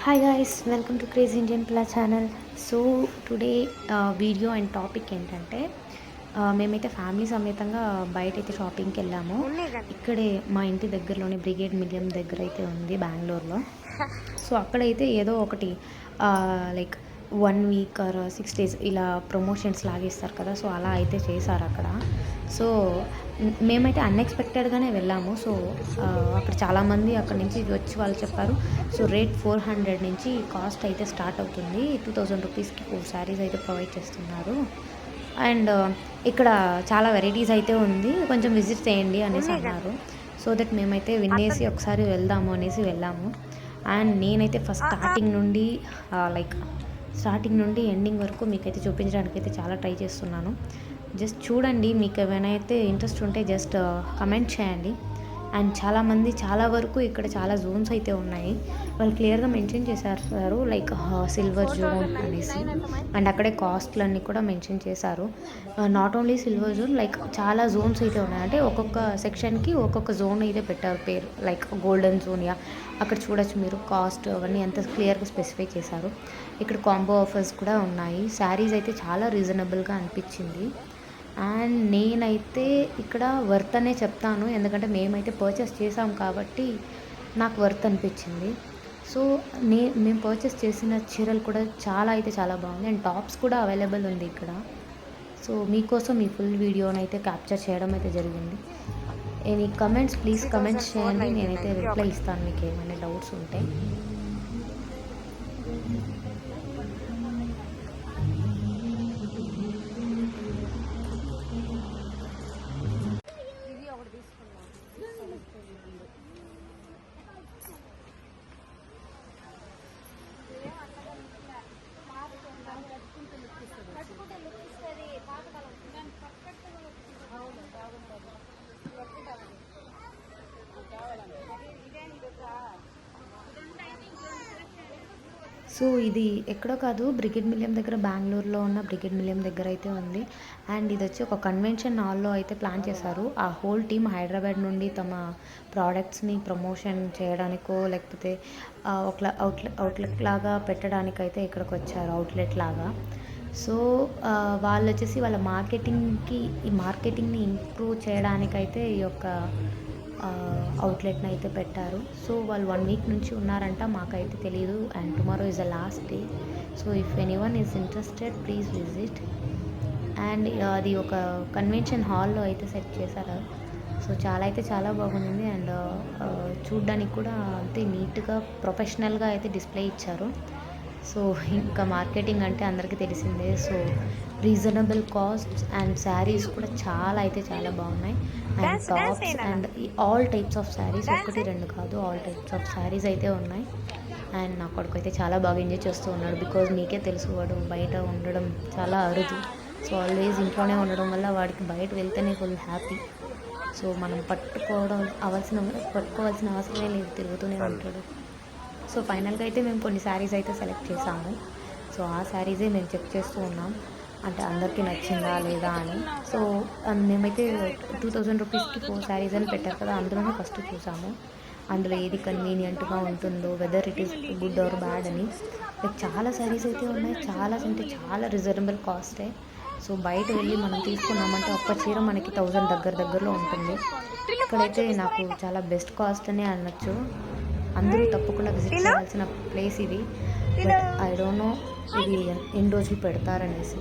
Hi guys, welcome to Crazy Indian Pla channel. So today video and topic ఏంటంటే మేమైతే family సమేతంగా బయట అయితే షాపింగ్కి వెళ్ళాము. ఇక్కడే మా ఇంటి దగ్గరలోనే బ్రిగేడ్ మిలియం దగ్గర అయితే ఉంది బెంగళూరులో. సో అక్కడైతే ఏదో ఒకటి లైక్ 1 వీక్ ఆర్ 6 days ఇలా ప్రమోషన్స్ లాగేస్తారు కదా, సో అలా అయితే చేశారు అక్కడ. సో మేమైతే అన్ఎక్స్పెక్టెడ్గానే వెళ్ళాము. సో అక్కడ చాలామంది అక్కడ నుంచి వచ్చి వాళ్ళు చెప్పారు. సో రేట్ 400 నుంచి కాస్ట్ అయితే స్టార్ట్ అవుతుంది. 2000 రూపీస్కి 4 శారీస్ అయితే ప్రొవైడ్ చేస్తున్నారు. అండ్ ఇక్కడ చాలా వెరైటీస్ అయితే ఉంది, కొంచెం విజిట్ చేయండి అనేసి అన్నారు. సో దట్ మేమైతే వినేసి ఒకసారి వెళ్దాము అనేసి వెళ్ళాము. అండ్ నేనైతే ఫస్ట్ స్టార్టింగ్ నుండి ఎండింగ్ వరకు మీకైతే చూపించడానికి అయితే చాలా ట్రై చేస్తున్నాను. జస్ట్ చూడండి, మీకు ఏమైనా అయితే ఇంట్రెస్ట్ ఉంటే జస్ట్ కమెంట్ చేయండి. అండ్ చాలామంది చాలా వరకు ఇక్కడ చాలా జోన్స్ అయితే ఉన్నాయి, వాళ్ళు క్లియర్గా మెన్షన్ చేశారు లైక్ సిల్వర్ జోన్ అనేసి. అండ్ అక్కడే కాస్ట్లన్నీ కూడా మెన్షన్ చేశారు. Not only silver zone, like చాలా జోన్స్ అయితే ఉన్నాయి. అంటే ఒక్కొక్క సెక్షన్కి ఒక్కొక్క జోన్ అయితే పెట్టారు పేరు, లైక్ గోల్డెన్ జోన్. అక్కడ చూడొచ్చు మీరు కాస్ట్ అవన్నీ ఎంత క్లియర్గా స్పెసిఫై చేశారు. ఇక్కడ కాంబో ఆఫర్స్ కూడా ఉన్నాయి. శారీస్ అయితే చాలా రీజనబుల్గా అనిపించింది. అండ్ నేనైతే ఇక్కడ వర్త్ అనే చెప్తాను, ఎందుకంటే మేమైతే పర్చేస్ చేసాం కాబట్టి నాకు వర్త్ అనిపించింది. సో మేము పర్చేస్ చేసిన చీరలు కూడా చాలా బాగుంది. అండ్ టాప్స్ కూడా అవైలబుల్ ఉంది ఇక్కడ. సో మీకోసం ఈ ఫుల్ వీడియోని అయితే క్యాప్చర్ చేయడం అయితే జరిగింది. ఎనీ కమెంట్స్ ప్లీజ్ కమెంట్స్ చేయండి, నేనైతే రిప్లై ఇస్తాను మీకు ఏమైనా డౌట్స్ ఉంటే. సో ఇది ఎక్కడో కాదు, బ్రిగేడ్ మిలియం దగ్గర, బెంగళూరులో ఉన్న బ్రిగేడ్ మిలియం దగ్గర అయితే ఉంది. అండ్ ఇది వచ్చి ఒక కన్వెన్షన్ హాల్లో అయితే ప్లాన్ చేశారు. ఆ హోల్ టీమ్ హైదరాబాద్ నుండి తమ ప్రోడక్ట్స్ని ప్రమోషన్ చేయడానికో లేకపోతే ఒక అవుట్లెట్ లాగా పెట్టడానికైతే ఇక్కడికి వచ్చారు, అవుట్లెట్ లాగా. సో వాళ్ళు వచ్చేసి వాళ్ళ మార్కెటింగ్ని ఇంప్రూవ్ చేయడానికైతే ఈ యొక్క అవుట్లెట్ని అయితే పెట్టారు. సో వాళ్ళు 1 వీక్ నుంచి ఉన్నారంట, మాకైతే తెలియదు. And tomorrow is the last day. So if anyone is interested please visit. And అది ఒక కన్వెన్షన్ హాల్లో అయితే సెట్ చేశారు. సో చాలా బాగుంది. అండ్ చూడ్డానికి కూడా అంతే నీట్గా ప్రొఫెషనల్గా అయితే డిస్ప్లే ఇచ్చారు. సో ఇంకా మార్కెటింగ్ అంటే అందరికీ తెలిసిందే. So reasonable costs and saris కూడా చాలా బాగున్నాయి. And tops and all types of saris, 1-2 కాదు, ఆల్ టైప్స్ ఆఫ్ శారీస్ అయితే ఉన్నాయి. అండ్ నా కొడుకు అయితే చాలా బాగా ఎంజాయ్ చేస్తూ ఉన్నాడు. బికాజ్ మీకే తెలుసు, వాడు బయట ఉండడం చాలా అరుదు. సో ఆల్వేస్ ఇంట్లోనే ఉండడం వల్ల వాడికి బయట వెళ్తేనే ఫుల్ హ్యాపీ. సో మనం పట్టుకోవాల్సిన అవసరమే లేదు, తిరుగుతూనే ఉంటాడు. సో ఫైనల్గా అయితే మేము కొన్ని శారీస్ అయితే సెలెక్ట్ చేసాము. సో ఆ శారీసే మేము చెక్ చేస్తూ ఉన్నాం, అంటే అందరికీ నచ్చిందా లేదా అని. సో మేమైతే 2000 రూపీస్కి 4 శారీస్ అని పెట్టారు కదా, అందులోనే ఫస్ట్ చూసాము అందులో ఏది కన్వీనియంట్గా ఉంటుందో, whether it is good or bad అని. లైక్ చాలా శారీస్ అయితే ఉన్నాయి, చాలా రీజనబుల్ కాస్టే. సో బయట వెళ్ళి మనం తీసుకున్నామంటే ఒక్క చీర మనకి 1000 దగ్గరలో ఉంటుంది. ఇక్కడైతే నాకు చాలా బెస్ట్ కాస్ట్ అని అనొచ్చు. అందరూ తప్పకుండా విజిట్ చేయాల్సిన ప్లేస్ ఇది. బట్ ఐ డోంట్ నో ఇది ఎన్ని రోజులు పెడతారనేసి.